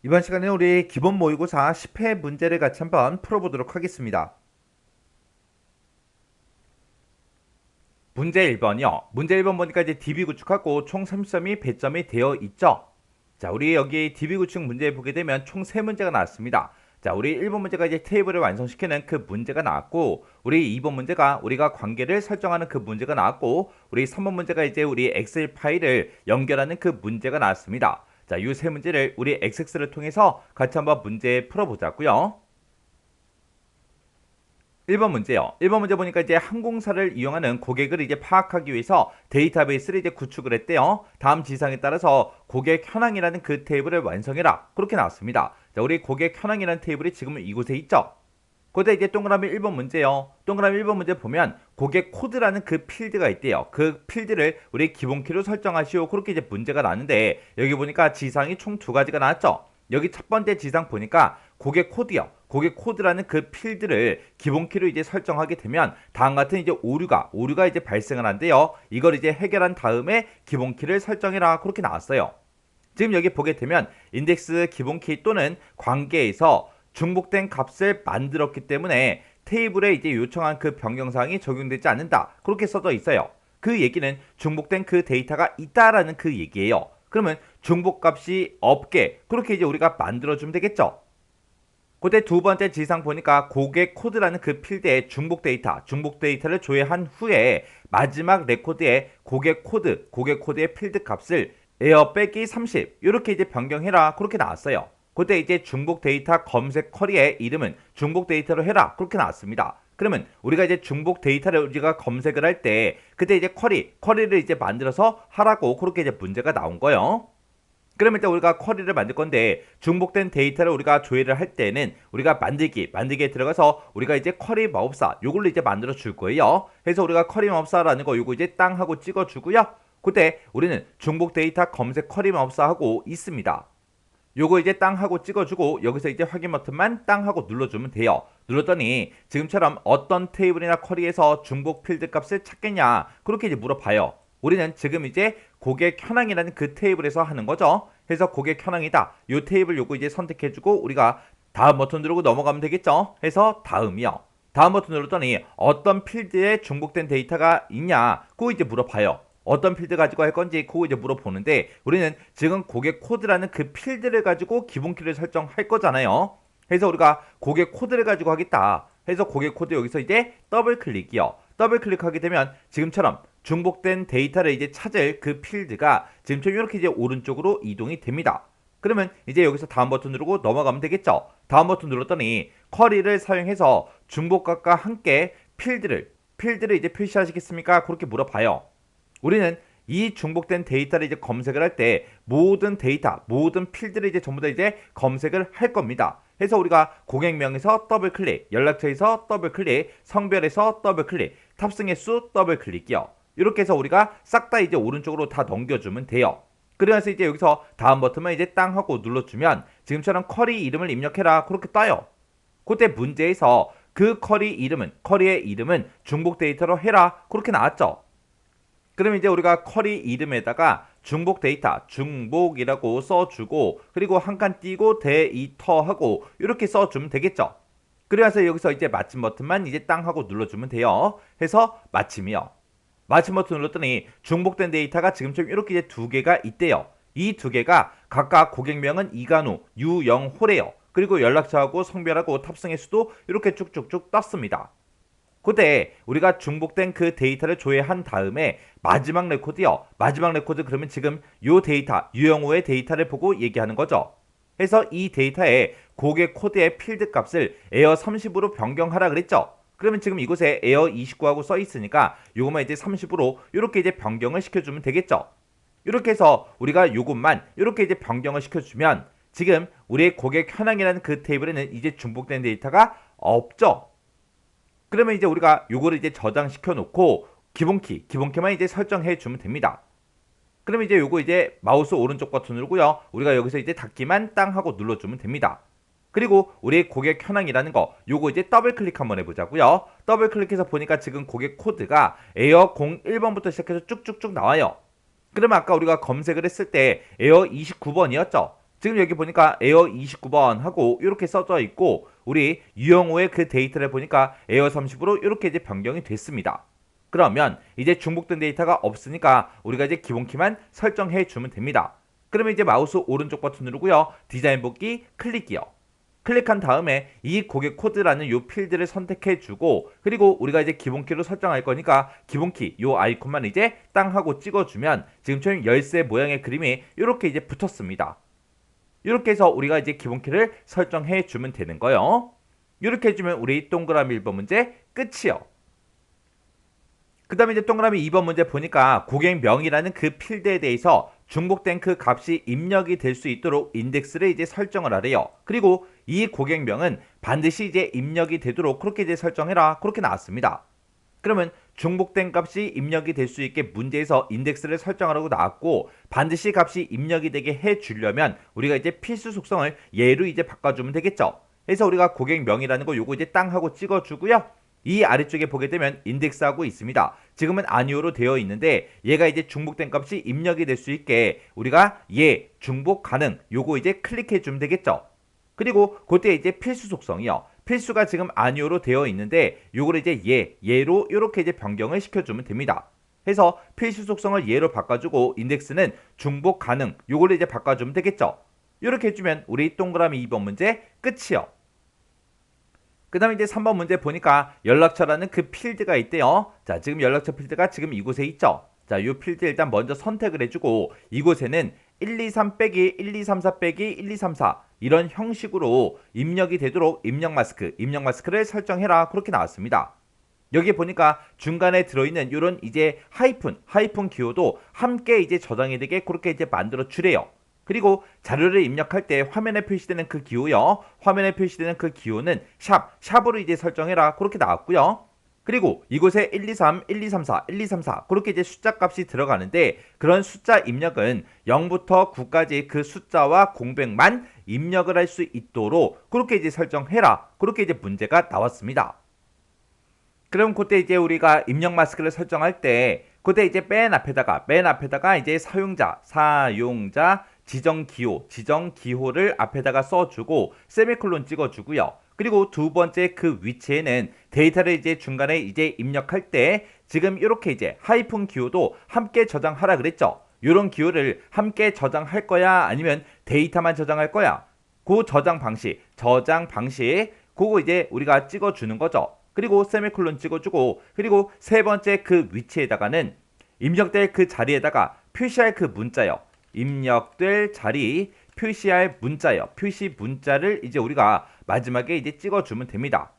이번 시간에 우리 기본 모의고사 10회 문제를 같이 한번 풀어보도록 하겠습니다. 문제 1번이요. 문제 1번 보니까 이제 DB 구축하고 총 30점이 배점이 되어 있죠. 자, 우리 여기 DB 구축 문제 보게 되면 총 3문제가 나왔습니다. 자, 우리 1번 문제가 이제 테이블을 완성시키는 그 문제가 나왔고, 우리 2번 문제가 우리가 관계를 설정하는 그 문제가 나왔고, 우리 3번 문제가 이제 우리 엑셀 파일을 연결하는 그 문제가 나왔습니다. 자, 이 세 문제를 우리 XX를 통해서 같이 한번 문제 풀어보자고요. 1번 문제요. 1번 문제 보니까 이제 항공사를 이용하는 고객을 이제 파악하기 위해서 데이터베이스를 이제 구축을 했대요. 다음 지상에 따라서 고객 현황이라는 그 테이블을 완성해라. 그렇게 나왔습니다. 자, 우리 고객 현황이라는 테이블이 지금 이곳에 있죠. 그때 이제 동그라미 1번 문제요. 동그라미 1번 문제 보면 고객 코드라는 그 필드가 있대요. 그 필드를 우리 기본키로 설정하시오. 그렇게 이제 문제가 나는데 여기 보니까 지상이 총 두 가지가 나왔죠. 여기 첫 번째 지상 보니까 고객 코드요. 고객 코드라는 그 필드를 기본키로 이제 설정하게 되면 다음 같은 이제 오류가 이제 발생을 한대요. 이걸 이제 해결한 다음에 기본키를 설정해라. 그렇게 나왔어요. 지금 여기 보게 되면 인덱스 기본키 또는 관계에서 중복된 값을 만들었기 때문에 테이블에 이제 요청한 그 변경사항이 적용되지 않는다. 그렇게 써져 있어요. 그 얘기는 중복된 그 데이터가 있다라는 그 얘기예요. 그러면 중복값이 없게 그렇게 이제 우리가 만들어주면 되겠죠. 그때 두 번째 지상 보니까 고객 코드라는 그 필드에 중복 데이터를 조회한 후에 마지막 레코드에 고객 코드의 필드 값을 에어 빼기 30 이렇게 이제 변경해라. 그렇게 나왔어요. 그때 이제 중복 데이터 검색 쿼리의 이름은 중복 데이터로 해라. 그렇게 나왔습니다. 그러면 우리가 이제 중복 데이터를 우리가 검색을 할 때 그때 이제 쿼리를 이제 만들어서 하라고 그렇게 이제 문제가 나온 거예요. 그러면 일단 우리가 쿼리를 만들 건데 중복된 데이터를 우리가 조회를 할 때는 우리가 만들기에 들어가서 우리가 이제 쿼리 마법사 요걸로 이제 만들어 줄 거예요. 그래서 우리가 쿼리 마법사라는 거 요거 이제 땅 하고 찍어 주고요. 그때 우리는 중복 데이터 검색 쿼리 마법사 하고 있습니다. 요거 이제 땅 하고 찍어주고 여기서 이제 확인 버튼만 땅 하고 눌러주면 돼요. 눌렀더니 지금처럼 어떤 테이블이나 쿼리에서 중복 필드 값을 찾겠냐 그렇게 이제 물어봐요. 우리는 지금 이제 고객 현황이라는 그 테이블에서 하는 거죠. 그래서 고객 현황이다. 요 테이블 요거 이제 선택해주고 우리가 다음 버튼 누르고 넘어가면 되겠죠. 해서 다음이요. 다음 버튼 눌렀더니 어떤 필드에 중복된 데이터가 있냐 그거 이제 물어봐요. 어떤 필드 가지고 할 건지 그거 이제 물어보는데 우리는 지금 고객 코드라는 그 필드를 가지고 기본키를 설정할 거잖아요. 그래서 우리가 고객 코드를 가지고 하겠다. 해서 고객 코드 여기서 이제 더블 클릭이요. 더블 클릭하게 되면 지금처럼 중복된 데이터를 이제 찾을 그 필드가 지금처럼 이렇게 이제 오른쪽으로 이동이 됩니다. 그러면 이제 여기서 다음 버튼 누르고 넘어가면 되겠죠. 다음 버튼 눌렀더니 쿼리를 사용해서 중복값과 함께 필드를 이제 표시하시겠습니까? 그렇게 물어봐요. 우리는 이 중복된 데이터를 이제 검색을 할 때 모든 필드를 이제 전부 다 이제 검색을 할 겁니다. 그래서 우리가 고객명에서 더블 클릭, 연락처에서 더블 클릭, 성별에서 더블 클릭, 탑승 횟수 더블 클릭이요. 이렇게 해서 우리가 싹 다 이제 오른쪽으로 다 넘겨주면 돼요. 그래서 이제 여기서 다음 버튼만 이제 땅 하고 눌러주면 지금처럼 쿼리 이름을 입력해라 그렇게 떠요. 그때 문제에서 그 쿼리의 이름은 중복 데이터로 해라 그렇게 나왔죠. 그러면 이제 우리가 쿼리 이름에다가 중복이라고 써주고 그리고 한 칸 띄고 데이터하고 이렇게 써주면 되겠죠. 그래서 여기서 이제 마침 버튼만 이제 땅 하고 눌러주면 돼요. 해서 마침이요. 마침 버튼 눌렀더니 중복된 데이터가 지금처럼 이렇게 이제 두 개가 있대요. 이 두 개가 각각 고객명은 이간우, 유영호래요. 그리고 연락처하고 성별하고 탑승 횟수도 이렇게 쭉쭉쭉 떴습니다. 그때 우리가 중복된 그 데이터를 조회한 다음에 마지막 레코드 그러면 지금 요 데이터 유영호의 데이터를 보고 얘기하는 거죠. 그래서 이 데이터에 고객 코드의 필드 값을 에어 30으로 변경하라 그랬죠. 그러면 지금 이곳에 에어 29하고 써 있으니까 요것만 이제 30으로 이렇게 이제 변경을 시켜주면 되겠죠. 이렇게 해서 우리가 요것만 이렇게 이제 변경을 시켜주면 지금 우리의 고객 현황이라는 그 테이블에는 이제 중복된 데이터가 없죠. 그러면 이제 우리가 요거를 이제 저장시켜 놓고 기본키만 이제 설정해 주면 됩니다. 그러면 이제 요거 이제 마우스 오른쪽 버튼 누르고요. 우리가 여기서 이제 닫기만 땅 하고 눌러주면 됩니다. 그리고 우리 고객 현황이라는 거 요거 이제 더블 클릭 한번 해보자고요. 더블 클릭해서 보니까 지금 고객 코드가 에어 01번부터 시작해서 쭉쭉쭉 나와요. 그러면 아까 우리가 검색을 했을 때 에어 29번이었죠. 지금 여기 보니까 에어 29번 하고 이렇게 써져 있고 우리 유형호의 그 데이터를 보니까 에어 30으로 이렇게 이제 변경이 됐습니다. 그러면 이제 중복된 데이터가 없으니까 우리가 이제 기본키만 설정해 주면 됩니다. 그러면 이제 마우스 오른쪽 버튼 누르고요. 디자인 복귀 클릭이요. 클릭한 다음에 이 고객 코드라는 요 필드를 선택해 주고 그리고 우리가 이제 기본키로 설정할 거니까 기본키 요 아이콘만 이제 땅 하고 찍어주면 지금처럼 열쇠 모양의 그림이 이렇게 이제 붙었습니다. 이렇게 해서 우리가 이제 기본키를 설정해 주면 되는 거예요. 이렇게 해주면 우리 동그라미 1번 문제 끝이요. 그 다음에 이제 동그라미 2번 문제 보니까 고객명이라는 그 필드에 대해서 중복된 그 값이 입력이 될 수 있도록 인덱스를 이제 설정을 하래요. 그리고 이 고객명은 반드시 이제 입력이 되도록 그렇게 이제 설정해라. 그렇게 나왔습니다. 그러면 중복된 값이 입력이 될 수 있게 문제에서 인덱스를 설정하라고 나왔고 반드시 값이 입력이 되게 해 주려면 우리가 이제 필수 속성을 얘로 이제 바꿔주면 되겠죠. 그래서 우리가 고객명이라는 거 요거 이제 땅 하고 찍어주고요. 이 아래쪽에 보게 되면 인덱스하고 있습니다. 지금은 아니오로 되어 있는데 얘가 이제 중복된 값이 입력이 될 수 있게 우리가 얘 중복 가능 요거 이제 클릭해 주면 되겠죠. 그리고 그때 이제 필수 속성이요. 필수가 지금 아니오로 되어 있는데 요걸 이제 얘로 이렇게 이제 변경을 시켜주면 됩니다. 해서 필수 속성을 얘로 바꿔주고 인덱스는 중복 가능 요걸 이제 바꿔주면 되겠죠. 이렇게 해주면 우리 동그라미 2번 문제 끝이요. 그 다음에 이제 3번 문제 보니까 연락처라는 그 필드가 있대요. 자, 지금 연락처 필드가 지금 이곳에 있죠. 자, 이 필드 일단 먼저 선택을 해주고 이곳에는 123 빼기 1234 빼기 1234 이런 형식으로 입력이 되도록 입력 마스크를 설정해라. 그렇게 나왔습니다. 여기 보니까 중간에 들어있는 이런 이제 하이픈 기호도 함께 이제 저장이 되게 그렇게 이제 만들어 주래요. 그리고 자료를 입력할 때 화면에 표시되는 그 기호요. 화면에 표시되는 그 기호는 샵으로 이제 설정해라. 그렇게 나왔고요. 그리고 이곳에 123, 1234, 1234 그렇게 이제 숫자 값이 들어가는데 그런 숫자 입력은 0부터 9까지 그 숫자와 공백만 입력을 할 수 있도록 그렇게 이제 설정해라. 그렇게 이제 문제가 나왔습니다. 그럼 그때 이제 우리가 입력 마스크를 설정할 때 그때 이제 맨 앞에다가 이제 사용자 지정 기호를 앞에다가 써주고 세미콜론 찍어주고요. 그리고 두 번째 그 위치에는 데이터를 이제 중간에 이제 입력할 때 지금 이렇게 이제 하이픈 기호도 함께 저장하라 그랬죠. 이런 기호를 함께 저장할 거야 아니면 데이터만 저장할 거야. 그 저장 방식 그거 이제 우리가 찍어주는 거죠. 그리고 세미콜론 찍어주고 그리고 세 번째 그 위치에다가는 입력될 그 자리에다가 표시할 그 문자요. 입력될 자리 표시할 문자요. 표시 문자를 이제 우리가 마지막에 이제 찍어주면 됩니다.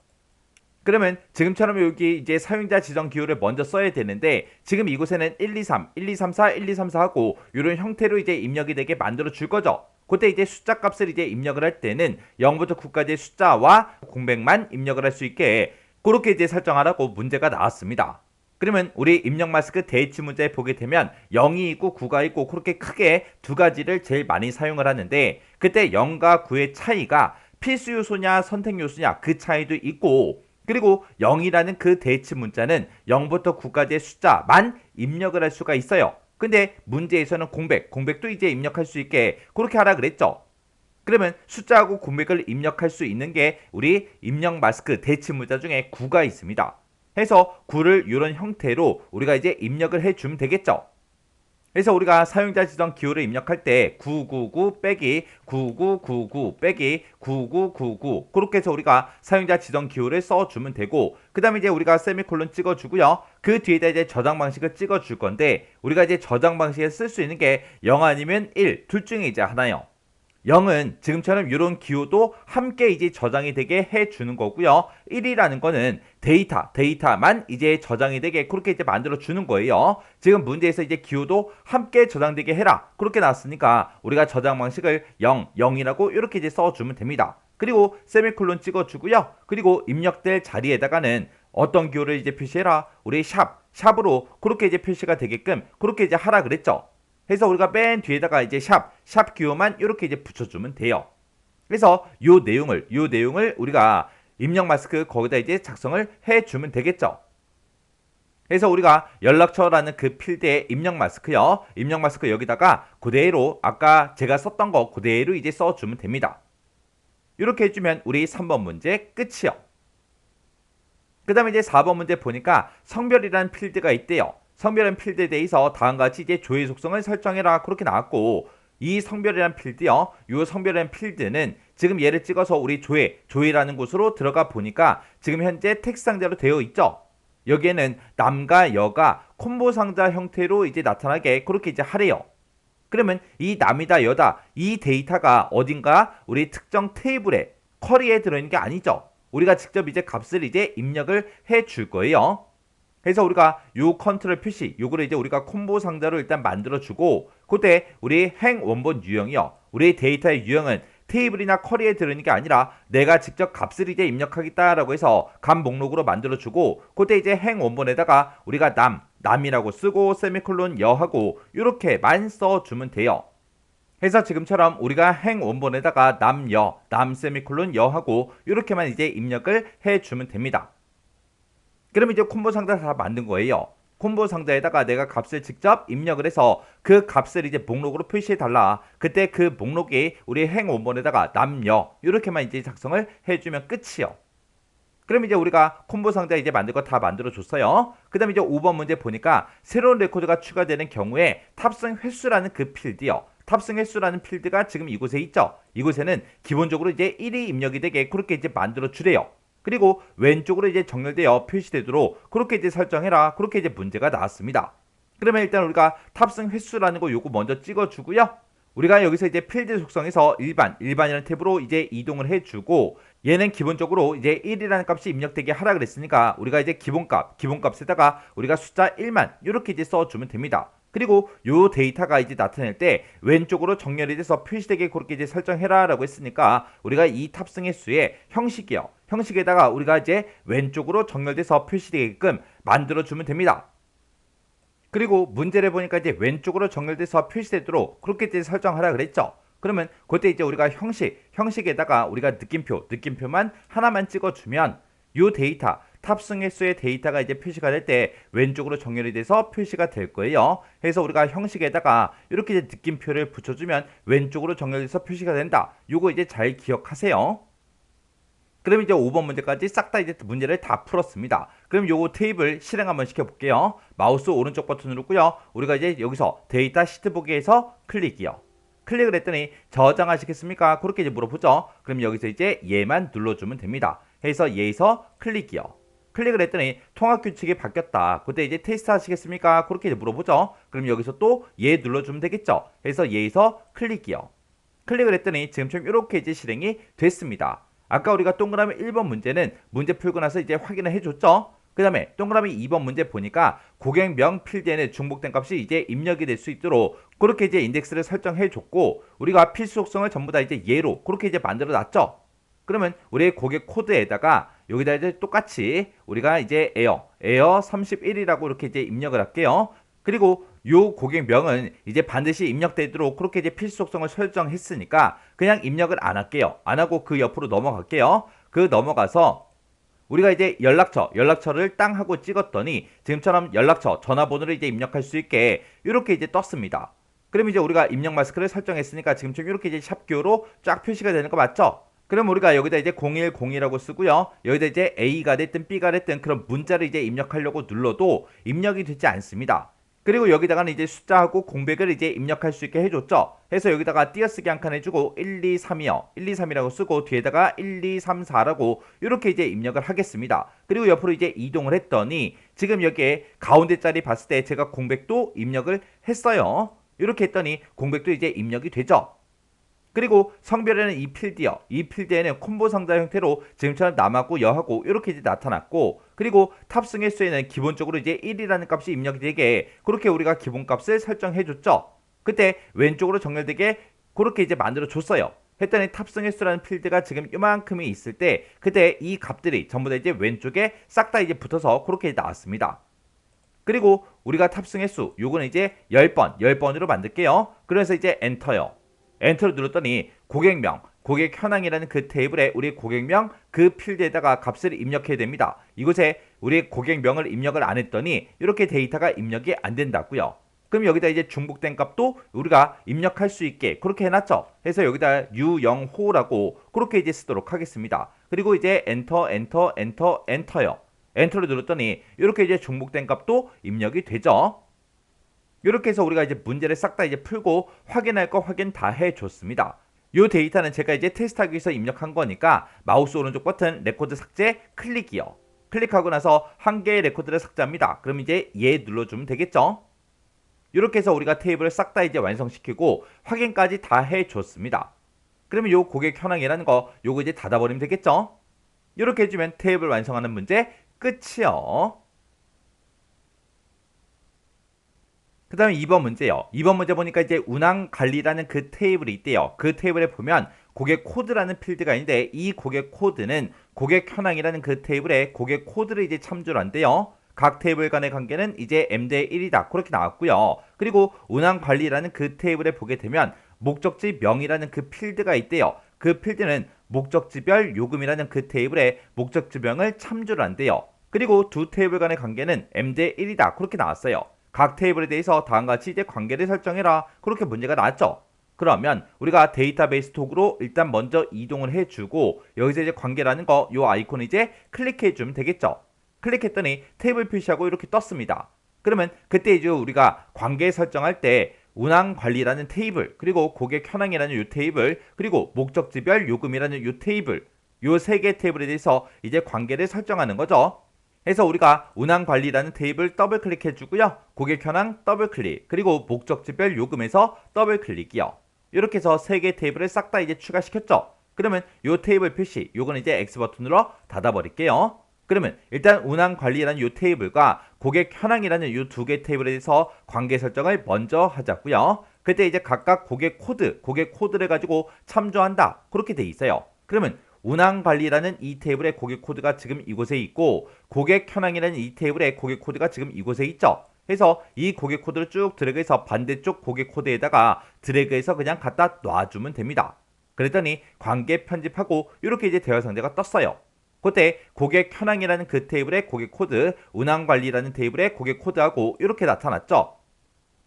그러면 지금처럼 여기 이제 사용자 지정 기호를 먼저 써야 되는데 지금 이곳에는 123, 1234, 1234 하고 이런 형태로 이제 입력이 되게 만들어 줄 거죠. 그때 이제 숫자 값을 이제 입력을 할 때는 0부터 9까지의 숫자와 공백만 입력을 할 수 있게 그렇게 이제 설정하라고 문제가 나왔습니다. 그러면 우리 입력 마스크 대입 문제에 보게 되면 0이 있고 9가 있고 그렇게 크게 두 가지를 제일 많이 사용을 하는데 그때 0과 9의 차이가 필수 요소냐 선택 요소냐 그 차이도 있고 그리고 0이라는 그 대입 문자는 0부터 9까지의 숫자만 입력을 할 수가 있어요. 근데 문제에서는 공백도 이제 입력할 수 있게 그렇게 하라 그랬죠. 그러면 숫자하고 공백을 입력할 수 있는 게 우리 입력 마스크 대입 문자 중에 9가 있습니다. 해서 9를 이런 형태로 우리가 이제 입력을 해주면 되겠죠. 그래서 우리가 사용자 지정 기호를 입력할 때 999 빼기 9999 빼기 9999 그렇게 해서 우리가 사용자 지정 기호를 써주면 되고 그 다음에 이제 우리가 세미콜론 찍어주고요. 그 뒤에다 이제 저장 방식을 찍어줄 건데 우리가 이제 저장 방식에 쓸 수 있는 게 0 아니면 1 둘 중에 이제 하나요. 0은 지금처럼 이런 기호도 함께 이제 저장이 되게 해주는 거고요. 1이라는 거는 데이터만 이제 저장이 되게 그렇게 이제 만들어 주는 거예요. 지금 문제에서 이제 기호도 함께 저장되게 해라. 그렇게 나왔으니까 우리가 저장 방식을 0이라고 이렇게 이제 써주면 됩니다. 그리고 세미콜론 찍어주고요. 그리고 입력될 자리에다가는 어떤 기호를 이제 표시해라. 우리 샵으로 그렇게 이제 표시가 되게끔 그렇게 이제 하라 그랬죠. 그래서 우리가 맨 뒤에다가 이제 샵 기호만 이렇게 이제 붙여주면 돼요. 그래서 요 내용을 우리가 입력 마스크 거기다 이제 작성을 해주면 되겠죠. 그래서 우리가 연락처라는 그 필드에 입력 마스크요. 입력 마스크 여기다가 그대로 아까 제가 썼던 거 그대로 이제 써주면 됩니다. 이렇게 해주면 우리 3번 문제 끝이요. 그 다음에 이제 4번 문제 보니까 성별이라는 필드가 있대요. 성별이라는 필드에 대해서 다음과 같이 이제 조회 속성을 설정해라 그렇게 나왔고, 이 성별이라는 필드요. 이 성별이라는 필드는 지금 얘를 찍어서 우리 조회라는 곳으로 들어가 보니까 지금 현재 텍스트 상자로 되어 있죠. 여기에는 남과 여가 콤보 상자 형태로 이제 나타나게 그렇게 이제 하래요. 그러면 이 남이다 여다 이 데이터가 어딘가 우리 특정 테이블에 쿼리에 들어있는 게 아니죠. 우리가 직접 이제 값을 이제 입력을 해 줄 거예요. 그래서 우리가 요 컨트롤 표시 요거를 이제 우리가 콤보 상자로 일단 만들어 주고, 그때 우리 행 원본 유형이요. 우리 데이터의 유형은 테이블이나 쿼리에 들어있는 게 아니라 내가 직접 값을 이제 입력하겠다라고 해서 값 목록으로 만들어 주고, 그때 이제 행 원본에다가 우리가 남이라고 쓰고 세미콜론 여하고 이렇게만 써주면 돼요. 그래서 지금처럼 우리가 행 원본에다가 남 세미콜론 여하고 이렇게만 이제 입력을 해주면 됩니다. 그럼 이제 콤보 상자 다 만든 거예요. 콤보 상자에다가 내가 값을 직접 입력을 해서 그 값을 이제 목록으로 표시해 달라. 그때 그 목록이 우리 행 원본에다가 남여 이렇게만 이제 작성을 해주면 끝이요. 그럼 이제 우리가 콤보 상자 이제 만든 거 다 만들어 줬어요. 그 다음에 이제 5번 문제 보니까 새로운 레코드가 추가되는 경우에 탑승 횟수라는 그 필드요. 탑승 횟수라는 필드가 지금 이곳에 있죠. 이곳에는 기본적으로 이제 1이 입력이 되게 그렇게 이제 만들어 주래요. 그리고 왼쪽으로 이제 정렬되어 표시되도록 그렇게 이제 설정해라. 그렇게 이제 문제가 나왔습니다. 그러면 일단 우리가 탑승 횟수라는 거 요거 먼저 찍어주고요. 우리가 여기서 이제 필드 속성에서 일반이라는 탭으로 이제 이동을 해주고, 얘는 기본적으로 이제 1이라는 값이 입력되게 하라 그랬으니까 우리가 이제 기본값에다가 우리가 숫자 1만 이렇게 이제 써주면 됩니다. 그리고 요 데이터가 이제 나타낼 때 왼쪽으로 정렬이 돼서 표시되게 그렇게 이제 설정해라 라고 했으니까 우리가 이 탑승 횟수의 형식이요. 형식에다가 우리가 이제 왼쪽으로 정렬돼서 표시되게끔 만들어주면 됩니다. 그리고 문제를 보니까 이제 왼쪽으로 정렬돼서 표시되도록 그렇게 이제 설정하라 그랬죠. 그러면 그때 이제 우리가 형식에다가 우리가 느낌표만 하나만 찍어주면 요 데이터 탑승 횟수의 데이터가 이제 표시가 될 때 왼쪽으로 정렬이 돼서 표시가 될 거예요. 그래서 우리가 형식에다가 이렇게 이제 느낌표를 붙여주면 왼쪽으로 정렬돼서 표시가 된다. 요거 이제 잘 기억하세요. 그럼 이제 5번 문제까지 싹 다 이제 문제를 다 풀었습니다. 그럼 요거 테이블 실행 한번 시켜볼게요. 마우스 오른쪽 버튼 누르고요. 우리가 이제 여기서 데이터 시트 보기에서 클릭이요. 클릭을 했더니 저장하시겠습니까? 그렇게 이제 물어보죠. 그럼 여기서 이제 얘만 눌러주면 됩니다. 해서 얘에서 클릭이요. 클릭을 했더니 통합 규칙이 바뀌었다. 그때 이제 테스트 하시겠습니까? 그렇게 이제 물어보죠. 그럼 여기서 또 얘 눌러주면 되겠죠. 해서 얘에서 클릭이요. 클릭을 했더니 지금처럼 이렇게 이제 실행이 됐습니다. 아까 우리가 동그라미 1번 문제는 문제 풀고 나서 이제 확인을 해줬죠. 그 다음에 동그라미 2번 문제 보니까 고객명 필드에는 중복된 값이 이제 입력이 될 수 있도록 그렇게 이제 인덱스를 설정해 줬고, 우리가 필수 속성을 전부 다 이제 얘로 그렇게 이제 만들어 놨죠. 그러면 우리의 고객 코드에다가 여기다 이제 똑같이 우리가 이제 에어 31이라고 이렇게 이제 입력을 할게요. 그리고 요 고객명은 이제 반드시 입력되도록 그렇게 이제 필수 속성을 설정했으니까 그냥 입력을 안 할게요. 안 하고 그 옆으로 넘어갈게요. 그 넘어가서 우리가 이제 연락처를 땅 하고 찍었더니 지금처럼 연락처 전화번호를 이제 입력할 수 있게 이렇게 이제 떴습니다. 그럼 이제 우리가 입력 마스크를 설정했으니까 지금처럼 이렇게 이제 샵기호로 쫙 표시가 되는 거 맞죠? 그럼 우리가 여기다 이제 0102라고 쓰고요. 여기다 이제 A가 됐든 B가 됐든 그런 문자를 이제 입력하려고 눌러도 입력이 되지 않습니다. 그리고 여기다가는 이제 숫자하고 공백을 이제 입력할 수 있게 해줬죠. 해서 여기다가 띄어쓰기 한 칸 해주고 123이요. 123이라고 쓰고 뒤에다가 1234라고 이렇게 이제 입력을 하겠습니다. 그리고 옆으로 이제 이동을 했더니 지금 여기에 가운데 자리 봤을 때 제가 공백도 입력을 했어요. 이렇게 했더니 공백도 이제 입력이 되죠. 그리고 성별에는 이 필드요. 이 필드에는 콤보 상자 형태로 지금처럼 남하고 여하고 이렇게 이제 나타났고, 그리고 탑승 횟수에는 기본적으로 이제 1이라는 값이 입력이 되게 그렇게 우리가 기본값을 설정해 줬죠. 그때 왼쪽으로 정렬되게 그렇게 이제 만들어 줬어요. 했더니 탑승 횟수라는 필드가 지금 이만큼이 있을 때 그때 이 값들이 전부 다 이제 왼쪽에 싹 다 이제 붙어서 그렇게 나왔습니다. 그리고 우리가 탑승 횟수 요거는 이제 10번으로 만들게요. 그래서 이제 엔터요. 엔터를 눌렀더니 고객명, 고객 현황이라는 그 테이블에 우리 고객명 그 필드에다가 값을 입력해야 됩니다. 이곳에 우리 고객명을 입력을 안 했더니 이렇게 데이터가 입력이 안 된다고요. 그럼 여기다 이제 중복된 값도 우리가 입력할 수 있게 그렇게 해놨죠. 해서 여기다 유영호라고 그렇게 이제 쓰도록 하겠습니다. 그리고 이제 엔터 엔터 엔터 엔터요. 엔터를 눌렀더니 이렇게 이제 중복된 값도 입력이 되죠. 이렇게 해서 우리가 이제 문제를 싹 다 이제 풀고 확인할 거 확인 다 해줬습니다. 이 데이터는 제가 이제 테스트하기 위해서 입력한 거니까 마우스 오른쪽 버튼 레코드 삭제 클릭이요. 클릭하고 나서 한 개의 레코드를 삭제합니다. 그럼 이제 얘 눌러주면 되겠죠. 이렇게 해서 우리가 테이블을 싹 다 이제 완성시키고 확인까지 다 해줬습니다. 그러면 요 고객 현황이라는 거 요거 이제 닫아버리면 되겠죠. 이렇게 해주면 테이블 완성하는 문제 끝이요. 그 다음에 2번 문제요. 2번 문제 보니까 이제 운항관리라는 그 테이블이 있대요. 그 테이블에 보면 고객 코드라는 필드가 있는데 이 고객 코드는 고객 현황이라는 그 테이블에 고객 코드를 이제 참조를 한대요. 각 테이블 간의 관계는 이제 m/1 이다. 그렇게 나왔고요. 그리고 운항관리라는 그 테이블에 보게 되면 목적지 명이라는 그 필드가 있대요. 그 필드는 목적지별 요금이라는 그 테이블에 목적지명을 참조를 한대요. 그리고 두 테이블 간의 관계는 m/1 이다. 그렇게 나왔어요. 각 테이블에 대해서 다음과 같이 이제 관계를 설정해라. 그렇게 문제가 나왔죠. 그러면 우리가 데이터베이스 톡으로 일단 먼저 이동을 해주고 여기서 이제 관계라는 거 요 아이콘을 이제 클릭해주면 되겠죠. 클릭했더니 테이블 표시하고 이렇게 떴습니다. 그러면 그때 이제 우리가 관계 설정할 때 운항관리라는 테이블, 그리고 고객 현황이라는 요 테이블, 그리고 목적지별 요금이라는 요 테이블, 요 세 개 테이블에 대해서 이제 관계를 설정하는 거죠. 해서 우리가 운항관리라는 테이블 더블 클릭해 주고요. 고객 현황 더블 클릭, 그리고 목적지별 요금에서 더블 클릭이요. 이렇게 해서 세 개 테이블을 싹 다 이제 추가시켰죠. 그러면 요 테이블 표시, 요거는 이제 X 버튼으로 닫아버릴게요. 그러면 일단 운항관리라는 요 테이블과 고객 현황이라는 요 두 개 테이블에 대해서 관계 설정을 먼저 하자고요. 그때 이제 각각 고객 코드를 가지고 참조한다. 그렇게 돼 있어요. 그러면 운항관리라는 이 테이블의 고객 코드가 지금 이곳에 있고 고객 현황이라는 이 테이블의 고객 코드가 지금 이곳에 있죠. 해서 이 고객 코드를 쭉 드래그해서 반대쪽 고객 코드에다가 드래그해서 그냥 갖다 놔주면 됩니다. 그랬더니 관계 편집하고 이렇게 이제 대화 상자가 떴어요. 그때 고객 현황이라는 그 테이블의 고객 코드, 운항관리라는 테이블의 고객 코드하고 이렇게 나타났죠.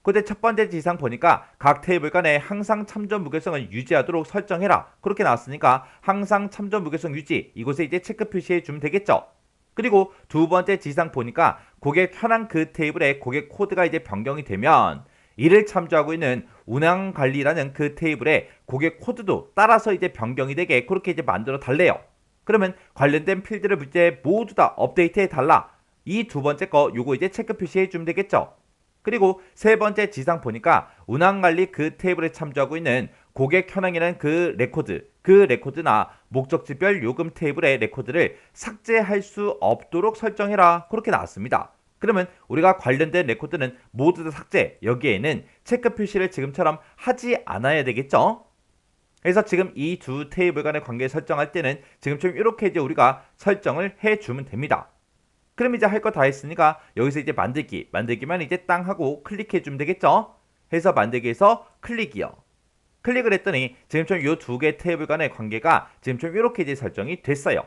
그때 첫 번째 지상 보니까 각 테이블 간에 항상 참조 무결성을 유지하도록 설정해라. 그렇게 나왔으니까 항상 참조 무결성 유지, 이곳에 이제 체크 표시해 주면 되겠죠. 그리고 두 번째 지상 보니까 고객 현황 그 테이블의 고객 코드가 이제 변경이 되면 이를 참조하고 있는 운항관리라는 그 테이블의 고객 코드도 따라서 이제 변경이 되게 그렇게 이제 만들어 달래요. 그러면 관련된 필드를 이제 모두 다 업데이트해 달라. 이 두 번째 거 요거 이제 체크 표시해 주면 되겠죠. 그리고 세 번째 지상 보니까 운항관리 그 테이블에 참조하고 있는 고객 현황이라는 그 레코드나 목적지별 요금 테이블의 레코드를 삭제할 수 없도록 설정해라. 그렇게 나왔습니다. 그러면 우리가 관련된 레코드는 모두 다 삭제, 여기에는 체크 표시를 지금처럼 하지 않아야 되겠죠. 그래서 지금 이 두 테이블 간의 관계 설정할 때는 지금처럼 이렇게 이제 우리가 설정을 해주면 됩니다. 그럼 이제 할 거 다 했으니까 여기서 이제 만들기만 이제 땅 하고 클릭해 주면 되겠죠. 해서 만들기에서 클릭이요. 클릭을 했더니 지금처럼 이 두 개 테이블 간의 관계가 지금처럼 이렇게 이제 설정이 됐어요.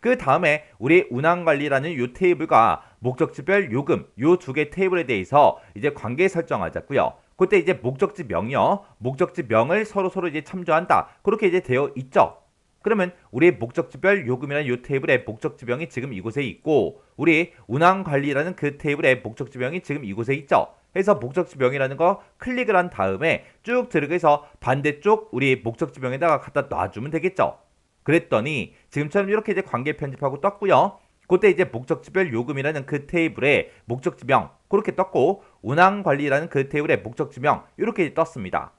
그 다음에 우리 운항관리라는 이 테이블과 목적지별 요금 이 두 개 테이블에 대해서 이제 관계 설정하자고요. 그때 이제 목적지명이요. 목적지명을 서로 이제 참조한다. 그렇게 이제 되어 있죠. 그러면 우리 목적지별 요금이라는 이 테이블의 목적지명이 지금 이곳에 있고 우리 운항관리라는 그 테이블의 목적지명이 지금 이곳에 있죠. 해서 목적지명이라는 거 클릭을 한 다음에 쭉 들어가서 반대쪽 우리 목적지명에다가 갖다 놔주면 되겠죠. 그랬더니 지금처럼 이렇게 이제 관계 편집하고 떴고요. 그때 이제 목적지별 요금이라는 그 테이블의 목적지명 그렇게 떴고 운항관리라는 그 테이블의 목적지명 이렇게 떴습니다.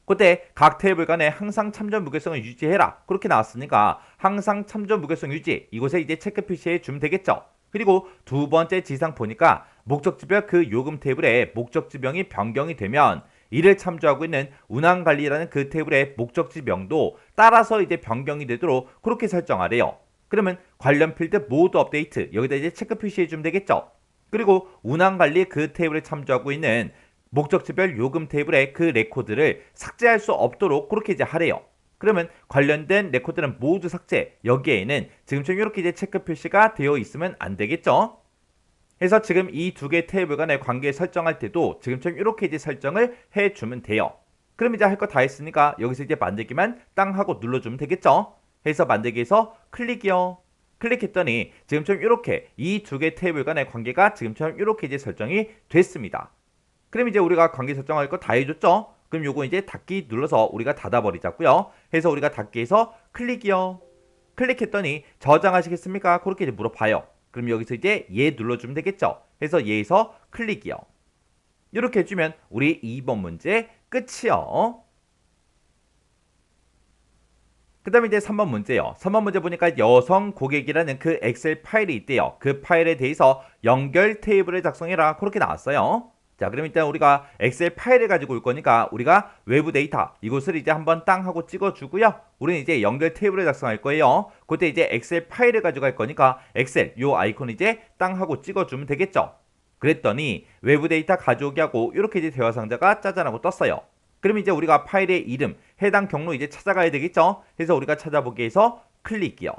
그때 각 테이블 간에 항상 참조 무결성을 유지해라. 그렇게 나왔으니까 항상 참조 무결성 유지 이곳에 이제 체크 표시해 주면 되겠죠. 그리고 두 번째 지상 보니까 목적지별 그 요금 테이블의 목적지명이 변경이 되면 이를 참조하고 있는 운항관리라는 그 테이블의 목적지명도 따라서 이제 변경이 되도록 그렇게 설정하래요. 그러면 관련 필드 모두 업데이트 여기다 이제 체크 표시해 주면 되겠죠. 그리고 운항관리 그 테이블에 참조하고 있는 목적지별 요금 테이블의 그 레코드를 삭제할 수 없도록 그렇게 이제 하래요. 그러면 관련된 레코드는 모두 삭제. 여기에는 지금처럼 이렇게 이제 체크 표시가 되어 있으면 안 되겠죠? 그래서 지금 이 두 개 테이블 간의 관계 설정할 때도 지금처럼 이렇게 이제 설정을 해주면 돼요. 그럼 이제 할 거 다 했으니까 여기서 이제 만들기만 땅 하고 눌러주면 되겠죠? 해서 만들기에서 클릭이요. 클릭했더니 지금처럼 이렇게 이 두 개 테이블 간의 관계가 지금처럼 이렇게 이제 설정이 됐습니다. 그럼 이제 우리가 관계 설정할 거 다 해줬죠? 그럼 요거 이제 닫기 눌러서 우리가 닫아버리자고요. 해서 우리가 닫기에서 클릭이요. 클릭했더니 저장하시겠습니까? 그렇게 이제 물어봐요. 그럼 여기서 이제 얘 눌러주면 되겠죠? 해서 얘에서 클릭이요. 이렇게 해주면 우리 2번 문제 끝이요. 그 다음에 이제 3번 문제요. 3번 문제 보니까 여성 고객이라는 그 엑셀 파일이 있대요. 그 파일에 대해서 연결 테이블을 작성해라. 그렇게 나왔어요. 자, 그럼 일단 우리가 엑셀 파일을 가지고 올 거니까 우리가 외부 데이터 이곳을 이제 한번 땅 하고 찍어주고요. 우리는 이제 연결 테이블을 작성할 거예요. 그때 이제 엑셀 파일을 가져갈 거니까 엑셀 요 아이콘 이제 땅 하고 찍어주면 되겠죠. 그랬더니 외부 데이터 가져오기 하고 이렇게 이제 대화 상자가 짜잔하고 떴어요. 그럼 이제 우리가 파일의 이름, 해당 경로 이제 찾아가야 되겠죠. 그래서 우리가 찾아보기에서 클릭이요.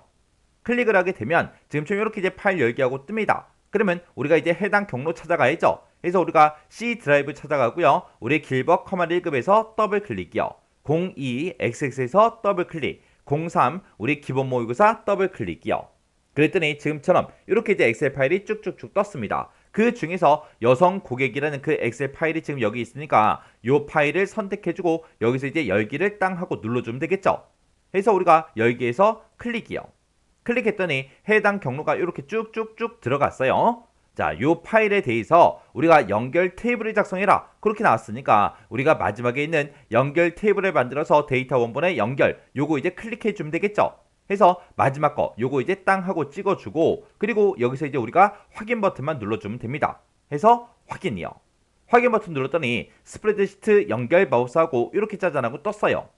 클릭을 하게 되면 지금처럼 이렇게 이제 파일 열기하고 뜹니다. 그러면 우리가 이제 해당 경로 찾아가야죠. 그래서 우리가 C 드라이브 찾아가고요. 우리 길버 커맨드 1급에서 더블 클릭이요. 02xx에서 더블 클릭, 03 우리 기본 모의고사 더블 클릭이요. 그랬더니 지금처럼 이렇게 이제 엑셀 파일이 쭉쭉쭉 떴습니다. 그 중에서 여성 고객이라는 그 엑셀 파일이 지금 여기 있으니까 이 파일을 선택해주고 여기서 이제 열기를 땅 하고 눌러주면 되겠죠. 그래서 우리가 열기에서 클릭이요. 클릭했더니 해당 경로가 이렇게 쭉쭉쭉 들어갔어요. 자, 이 파일에 대해서 우리가 연결 테이블을 작성해라. 그렇게 나왔으니까 우리가 마지막에 있는 연결 테이블을 만들어서 데이터 원본에 연결 요거 이제 클릭해 주면 되겠죠. 해서 마지막 거 요거 이제 땅 하고 찍어주고 그리고 여기서 이제 우리가 확인 버튼만 눌러주면 됩니다. 해서 확인이요. 확인 버튼 눌렀더니 스프레드시트 연결 마우스하고 이렇게 짜잔하고 떴어요.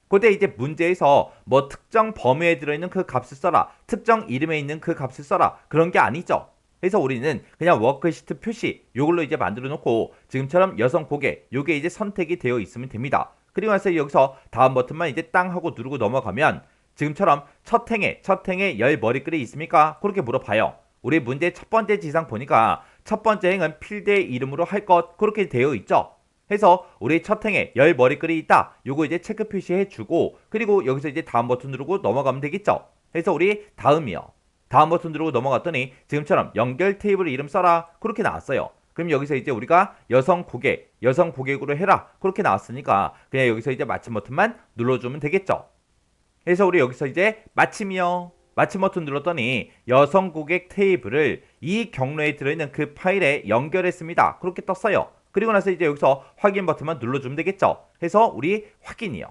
그때 이제 문제에서 뭐 특정 범위에 들어있는 그 값을 써라, 특정 이름에 있는 그 값을 써라 그런 게 아니죠. 그래서 우리는 그냥 워크시트 표시 요걸로 이제 만들어 놓고 지금처럼 여성 고객 요게 이제 선택이 되어 있으면 됩니다. 그리고 나서 여기서 다음 버튼만 이제 땅 하고 누르고 넘어가면 지금처럼 첫 행에 열 머리글이 있습니까? 그렇게 물어봐요. 우리 문제 첫 번째 지상 보니까 첫 번째 행은 필드의 이름으로 할 것 그렇게 되어 있죠. 해서 우리 첫 행에 열 머리글이 있다. 요거 이제 체크 표시해 주고 그리고 여기서 이제 다음 버튼 누르고 넘어가면 되겠죠. 해서 우리 다음이요. 다음 버튼 누르고 넘어갔더니 지금처럼 연결 테이블 이름 써라. 그렇게 나왔어요. 그럼 여기서 이제 우리가 여성 고객으로 해라. 그렇게 나왔으니까 그냥 여기서 이제 마침 버튼만 눌러주면 되겠죠. 그래서 우리 여기서 이제 마침이요. 마침 버튼 눌렀더니 여성 고객 테이블을 이 경로에 들어있는 그 파일에 연결했습니다. 그렇게 떴어요. 그리고 나서 이제 여기서 확인 버튼만 눌러주면 되겠죠. 해서 우리 확인이요.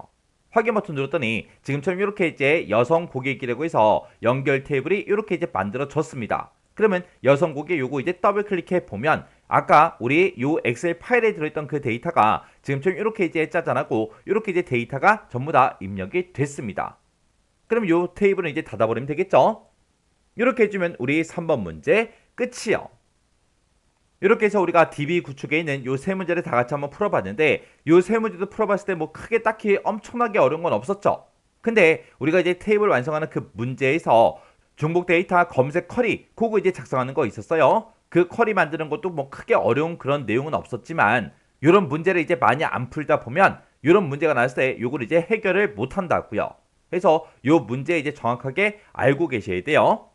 확인 버튼 눌렀더니 지금처럼 이렇게 이제 여성 고객이라고 해서 연결 테이블이 이렇게 이제 만들어졌습니다. 그러면 여성 고객 요거 이제 더블 클릭해 보면 아까 우리 요 엑셀 파일에 들어있던 그 데이터가 지금처럼 이렇게 이제 짜잔하고 이렇게 이제 데이터가 전부 다 입력이 됐습니다. 그럼 요 테이블은 이제 닫아버리면 되겠죠? 이렇게 해주면 우리 3번 문제 끝이요. 이렇게 해서 우리가 DB 구축에 있는 요 세 문제를 다 같이 한번 풀어봤는데 요 세 문제도 풀어봤을 때 뭐 크게 딱히 엄청나게 어려운 건 없었죠. 근데 우리가 이제 테이블 완성하는 그 문제에서 중복 데이터 검색 쿼리 그거 이제 작성하는 거 있었어요. 그 쿼리 만드는 것도 뭐 크게 어려운 그런 내용은 없었지만 이런 문제를 이제 많이 안 풀다 보면 이런 문제가 나왔을 때 요걸 이제 해결을 못 한다고요. 그래서 요 문제 이제 정확하게 알고 계셔야 돼요.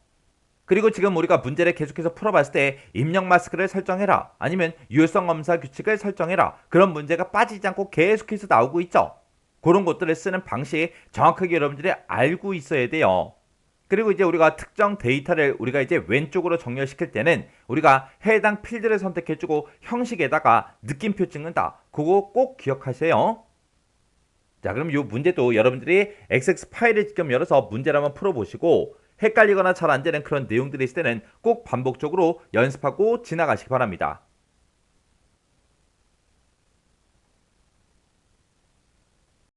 그리고 지금 우리가 문제를 계속해서 풀어봤을 때 입력 마스크를 설정해라 아니면 유효성 검사 규칙을 설정해라 그런 문제가 빠지지 않고 계속해서 나오고 있죠. 그런 것들을 쓰는 방식 정확하게 여러분들이 알고 있어야 돼요. 그리고 이제 우리가 특정 데이터를 우리가 이제 왼쪽으로 정렬시킬 때는 우리가 해당 필드를 선택해주고 형식에다가 느낌표 찍는다. 그거 꼭 기억하세요. 자, 그럼 이 문제도 여러분들이 XX 파일을 직접 열어서 문제를 한번 풀어보시고 헷갈리거나 잘 안되는 그런 내용들이 있을 때는 꼭 반복적으로 연습하고 지나가시기 바랍니다.